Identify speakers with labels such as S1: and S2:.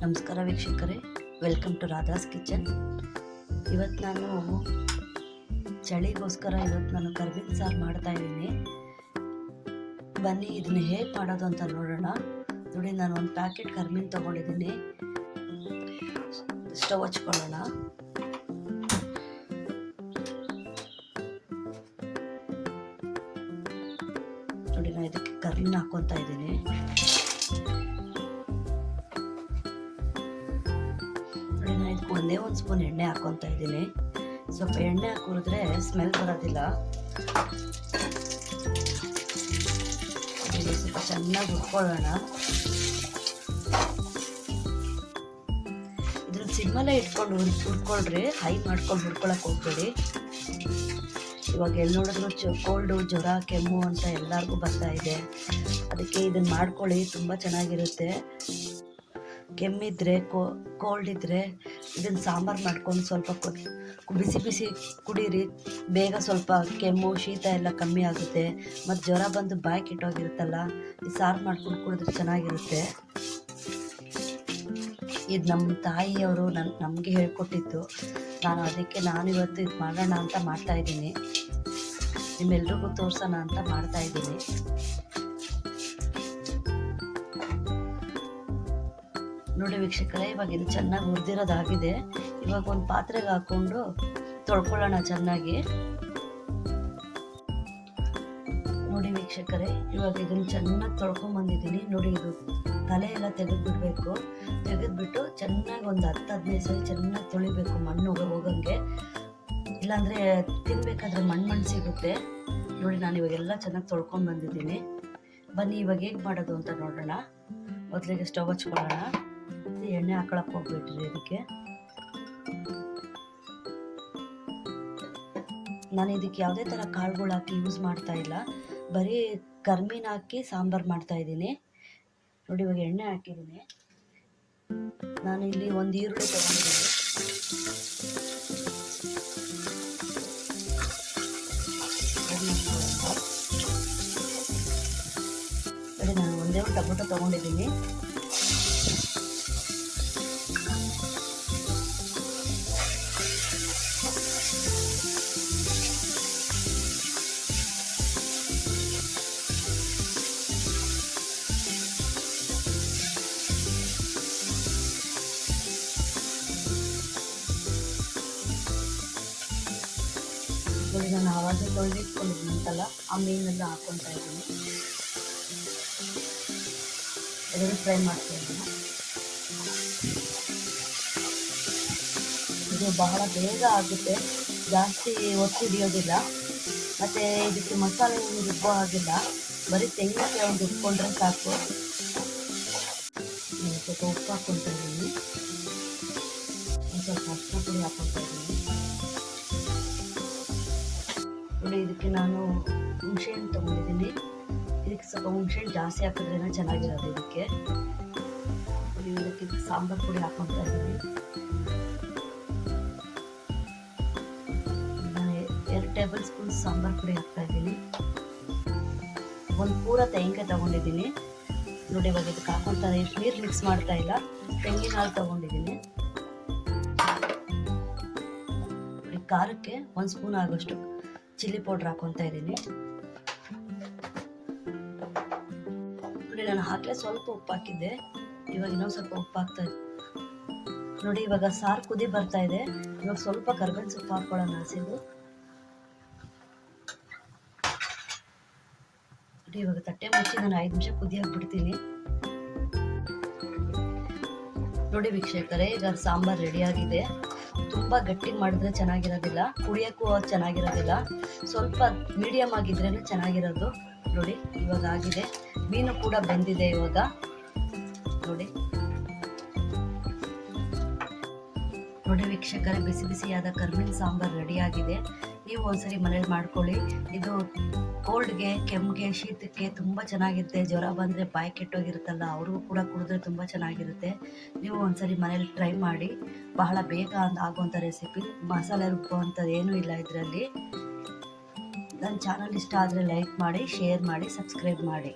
S1: ನಮಸ್ಕಾರ ವೀಕ್ಷಕರೇ, welcome to Radha's kitchen. ಇವತ್ತು ನಾನು ಚಳಿಗೋಸ್ಕರ ನಾನು ಕರ್ಬೇವಿನ ಸಾರು ಮಾಡ್ತಾಯಿದ್ದೀನಿ. ಬನ್ನಿ ಇದನ್ನ ಹೇಗೆ ಮಾಡೋದು ಅಂತ ನೋಡೋಣ. ನೋಡಿ, ನಾನು ಒಂದು ಪ್ಯಾಕೆಟ್ ಕರ್ಬೇವಿನ ತೊಗೊಂಡಿದ್ದೀನಿ. ಸ್ಟವ್ ಹಚ್ಕೊಳ್ಳೋಣ. ನೋಡಿ, ನಾನು ಇದಕ್ಕೆ ಕರ್ಬೇವಿನ ಹಾಕ್ಕೊತಾ ಇದ್ದೀನಿ. ಒಂದೇ ಒಂದು ಸ್ಪೂನ್ ಎಣ್ಣೆ ಹಾಕ್ಕೊತಾ ಇದ್ದೀನಿ. ಸ್ವಲ್ಪ ಎಣ್ಣೆ ಹಾಕಿದ್ರೆ ಸ್ಮೆಲ್ ಬರೋದಿಲ್ಲ. ಸ್ವಲ್ಪ ಚೆನ್ನಾಗಿ ಹುರ್ಕೊಳ್ಳೋಣ. ಇದ್ರ ಸಿಮ್ಮಲ್ಲೇ ಇಟ್ಕೊಂಡು ಹುರ್ಕೊಳ್ರಿ, ಹೈ ಮಾಡ್ಕೊಂಡು ಹುರ್ಕೊಳಕ್ಕೆ ಹೋಗ್ಬೇಡಿ. ಇವಾಗ ಎಲ್ಲಿ ನೋಡಿದ್ರು ಕೋಲ್ಡು, ಜ್ವರ, ಕೆಮ್ಮು ಅಂತ ಎಲ್ಲರಿಗೂ ಬರ್ತಾ ಇದೆ. ಅದಕ್ಕೆ ಇದನ್ನು ಮಾಡ್ಕೊಳ್ಳಿ, ತುಂಬ ಚೆನ್ನಾಗಿರುತ್ತೆ. ಕೆಮ್ಮಿದ್ರೆ, ಕೋಲ್ಡ್ ಇದ್ದರೆ ಇದನ್ನು ಸಾಂಬಾರು ಮಾಡ್ಕೊಂಡು ಸ್ವಲ್ಪ ಬಿಸಿ ಬಿಸಿ ಕುಡೀರಿ. ಬೇಗ ಸ್ವಲ್ಪ ಕೆಮ್ಮು, ಶೀತ ಎಲ್ಲ ಕಮ್ಮಿ ಆಗುತ್ತೆ. ಮತ್ತು ಜ್ವರ ಬಂದು ಬಾಯಿ ಕೆಟ್ಟೋಗಿರುತ್ತಲ್ಲ, ಈ ಸಾರು ಮಾಡ್ಕೊಂಡು ಕುಡಿದ್ರೆ ಚೆನ್ನಾಗಿರುತ್ತೆ. ಇದು ನಮ್ಮ ತಾಯಿಯವರು ನಮಗೆ ಹೇಳ್ಕೊಟ್ಟಿದ್ದು. ಅದಕ್ಕೆ ಇವತ್ತು ಇದು ಮಾಡೋಣ ಅಂತ ಮಾಡ್ತಾಯಿದ್ದೀನಿ. ನಿಮ್ಮೆಲ್ರಿಗೂ ತೋರ್ಸೋಣ ಅಂತ ಮಾಡ್ತಾಯಿದ್ದೀನಿ. ನೋಡಿ ವೀಕ್ಷಕರೇ, ಇವಾಗ ಇದು ಚೆನ್ನಾಗಿ ಹುರಿದಿರೋದಾಗಿದೆ. ಇವಾಗ ಒಂದು ಪಾತ್ರೆಗೆ ಹಾಕ್ಕೊಂಡು ತೊಳ್ಕೊಳ್ಳೋಣ ಚೆನ್ನಾಗಿ. ನೋಡಿ ವೀಕ್ಷಕರೇ, ಇವಾಗ ಇದನ್ನು ಚೆನ್ನಾಗಿ ತೊಳ್ಕೊಂಬಂದಿದ್ದೀನಿ. ನೋಡಿ, ಇದು ತಲೆ ಎಲ್ಲ ತೆಗೆದುಬಿಡ್ಬೇಕು. ತೆಗೆದುಬಿಟ್ಟು ಚೆನ್ನಾಗಿ ಒಂದು 10-15 ಸಲ ಚೆನ್ನಾಗಿ ತೊಳಿಬೇಕು, ಮಣ್ಣು ಹೋಗಂಗೆ. ಇಲ್ಲಾಂದರೆ ತಿನ್ನಬೇಕಾದ್ರೆ ಮಣ್ಣು ಸಿಗುತ್ತೆ. ನೋಡಿ, ನಾನು ಇವಾಗೆಲ್ಲ ಚೆನ್ನಾಗಿ ತೊಳ್ಕೊಂಡು ಬಂದಿದ್ದೀನಿ. ಬನ್ನಿ ಇವಾಗ ಹೇಗೆ ಮಾಡೋದು ಅಂತ ನೋಡೋಣ. ಮೊದಲಿಗೆ ಸ್ಟವ್ ಹಚ್ಕೊಳ್ಳೋಣ. ಎಣ್ಣೆ ಹಾಕೊಳಕ್ಕೆ ಹೋಗ್ಬಿಟ್ರಿ. ಇದಕ್ಕೆ ನಾನು ಯಾವುದೇ ಥರ ಕಾಳುಗಳು ಹಾಕಿ ಯೂಸ್ ಮಾಡ್ತಾ ಇಲ್ಲ. ಬರೀ ಕರ್ಬೇವಿನ ಹಾಕಿ ಸಾಂಬಾರು ಮಾಡ್ತಾ ಇದ್ದೀನಿ. ನೋಡಿ, ಇವಾಗ ಎಣ್ಣೆ ಹಾಕಿದ್ದೀನಿ. ನಾನು ಇಲ್ಲಿ ಒಂದು ಈರುಳ್ಳಿ ತಗೊಂಡಿದ್ದೀನಿ. ನೋಡಿ, ನಾನು ಒಂದೇ ಒಂದು ಟೊಮೊಟೊ ತಗೊಂಡಿದ್ದೀನಿ. ನಾನು ಆವಾಗ ತೊಳೆದಿಟ್ಕೊಂಡಿದ್ದೀನಂತಲ್ಲ, ಆ ಮೀನೆಲ್ಲ ಹಾಕ್ಕೊತಾ ಇದ್ದೀನಿ. ಅದನ್ನು ಫ್ರೈ ಮಾಡ್ತಾ ಇದ್ದೀನಿ. ಇದು ಬಹಳ ಬೇಗ ಆಗುತ್ತೆ, ಜಾಸ್ತಿ ಒತ್ತು ಹಿಡಿಯೋದಿಲ್ಲ. ಮತ್ತು ಇದಕ್ಕೆ ಮಸಾಲೆ ರುಬ್ಬೋ ಆಗಿಲ್ಲ, ಬರೀ ತೆಂಗಿನಕಾಯಿ ಒಂದು ರುಬ್ಕೊಂಡ್ರೆ ಸಾಕು. ಸ್ವಲ್ಪ ಉಪ್ಪು ಹಾಕ್ಕೊತಾ ಇದ್ದೀನಿ. ಸ್ವಲ್ಪ ಅರಿಶಿನ ಪುಡಿ ಹಾಕ್ಕೊತಾ ಇದ್ದೀನಿ. ನೋಡಿ, ಇದಕ್ಕೆ ನಾನು ಹುಣಸೆಹಣ್ಣು ತೊಗೊಂಡಿದ್ದೀನಿ. ಇದಕ್ಕೆ ಸ್ವಲ್ಪ ಹುಣಸೆಹಣ್ಣು ಜಾಸ್ತಿ ಹಾಕಿದ್ರೇನೆ ಚೆನ್ನಾಗಿರೋದು. ಇದಕ್ಕೆ ಸಾಂಬಾರು ಪುಡಿ ಹಾಕ್ಕೊತಾ ಇದ್ದೀನಿ. ನಾನು 2 ಟೇಬಲ್ ಸ್ಪೂನ್ ಸಾಂಬಾರು ಪುಡಿ ಹಾಕ್ತಾ ಇದ್ದೀನಿ. ಒಂದು ಪೂರ ತೆಂಗಿನಕಾಯಿ ತೊಗೊಂಡಿದ್ದೀನಿ. ನೋಡಿ, ಇವಾಗ ಇದಕ್ಕೆ ಹಾಕ್ಕೊತಾರೆ. ನೀರು ಮಿಕ್ಸ್ ಮಾಡ್ತಾ ಇಲ್ಲ, ತೆಂಗಿನ ಹಾಲು ತೊಗೊಂಡಿದ್ದೀನಿ. ನೋಡಿ, ಖಾರಕ್ಕೆ 1 ಸ್ಪೂನ್ ಆಗೋಷ್ಟು ಚಿಲ್ಲಿ ಪೌಡ್ರ್ ಹಾಕ್ಕೊತಾ ಇದ್ದೀನಿ. ನೋಡಿ, ನಾನು ಹಾಕಲೇ ಸ್ವಲ್ಪ ಉಪ್ಪು ಹಾಕಿದ್ದೆ. ಇವಾಗ ಇನ್ನೊಂದು ಸ್ವಲ್ಪ ಉಪ್ಪು ಹಾಕ್ತಾ ಇದ್ದೆ. ನೋಡಿ, ಇವಾಗ ಸಾರು ಕುದಿ ಬರ್ತಾ ಇದೆ. ಇವಾಗ ಸ್ವಲ್ಪ ಕರ್ಬೇವಿನ ಸೊಪ್ಪು ಹಾಕ್ಕೊಳ್ಳೋಣ, ಹಸಿದು. ನೋಡಿ, ಇವಾಗ ತಟ್ಟೆ ಮುಚ್ಚಿ ನಾನು 5 ನಿಮಿಷ ಕುದಿಯಾಗಿ ಬಿಡ್ತೀನಿ. ನೋಡಿ ವೀಕ್ಷಕರೇ, ಈಗ ಸಾಂಬಾರು ರೆಡಿಯಾಗಿದೆ. ತುಂಬ ಗಟ್ಟಿಗೆ ಮಾಡಿದ್ರೆ ಚೆನ್ನಾಗಿರೋದಿಲ್ಲ, ಕುಡಿಯೋಕ್ಕೂ ಚೆನ್ನಾಗಿರೋದಿಲ್ಲ. ಸ್ವಲ್ಪ ಮೀಡಿಯಮ್ ಆಗಿದ್ರೇ ಚೆನ್ನಾಗಿರೋದು. ನೋಡಿ, ಇವಾಗ ಆಗಿದೆ. ಮೀನು ಕೂಡ ಬೆಂದಿದೆ ಇವಾಗ. ನೋಡಿ ವೀಕ್ಷಕರೇ, ಬಿಸಿ ಬಿಸಿಯಾದ ಕರ್ಬೇವಿನ ಸಾಂಬಾರು ರೆಡಿಯಾಗಿದೆ. ನೀವು ಒಂದ್ಸರಿ ಮನೇಲಿ ಮಾಡ್ಕೊಳ್ಳಿ. ಇದು ಕೋಲ್ಡ್ಗೆ, ಕೆಮ್ಮಿಗೆ, ಶೀತಕ್ಕೆ ತುಂಬ ಚೆನ್ನಾಗಿರುತ್ತೆ. ಜ್ವರ ಬಂದರೆ ಬಾಯಿ ಕೆಟ್ಟೋಗಿರುತ್ತಲ್ಲ, ಅವ್ರಿಗೂ ಕೂಡ ಕುಡಿದ್ರೆ ತುಂಬ ಚೆನ್ನಾಗಿರುತ್ತೆ. ನೀವು ಒಂದ್ಸರಿ ಮನೇಲಿ ಟ್ರೈ ಮಾಡಿ. ಬಹಳ ಬೇಗ ಆಗುವಂಥ ರೆಸಿಪಿ. ಮಸಾಲೆ ರುಬ್ಬುವಂಥದ್ದು ಏನೂ ಇಲ್ಲ ಇದರಲ್ಲಿ. ನನ್ನ ಚಾನಲ್ ಇಷ್ಟ ಆದರೆ ಲೈಕ್ ಮಾಡಿ, ಶೇರ್ ಮಾಡಿ, ಸಬ್ಸ್ಕ್ರೈಬ್ ಮಾಡಿ.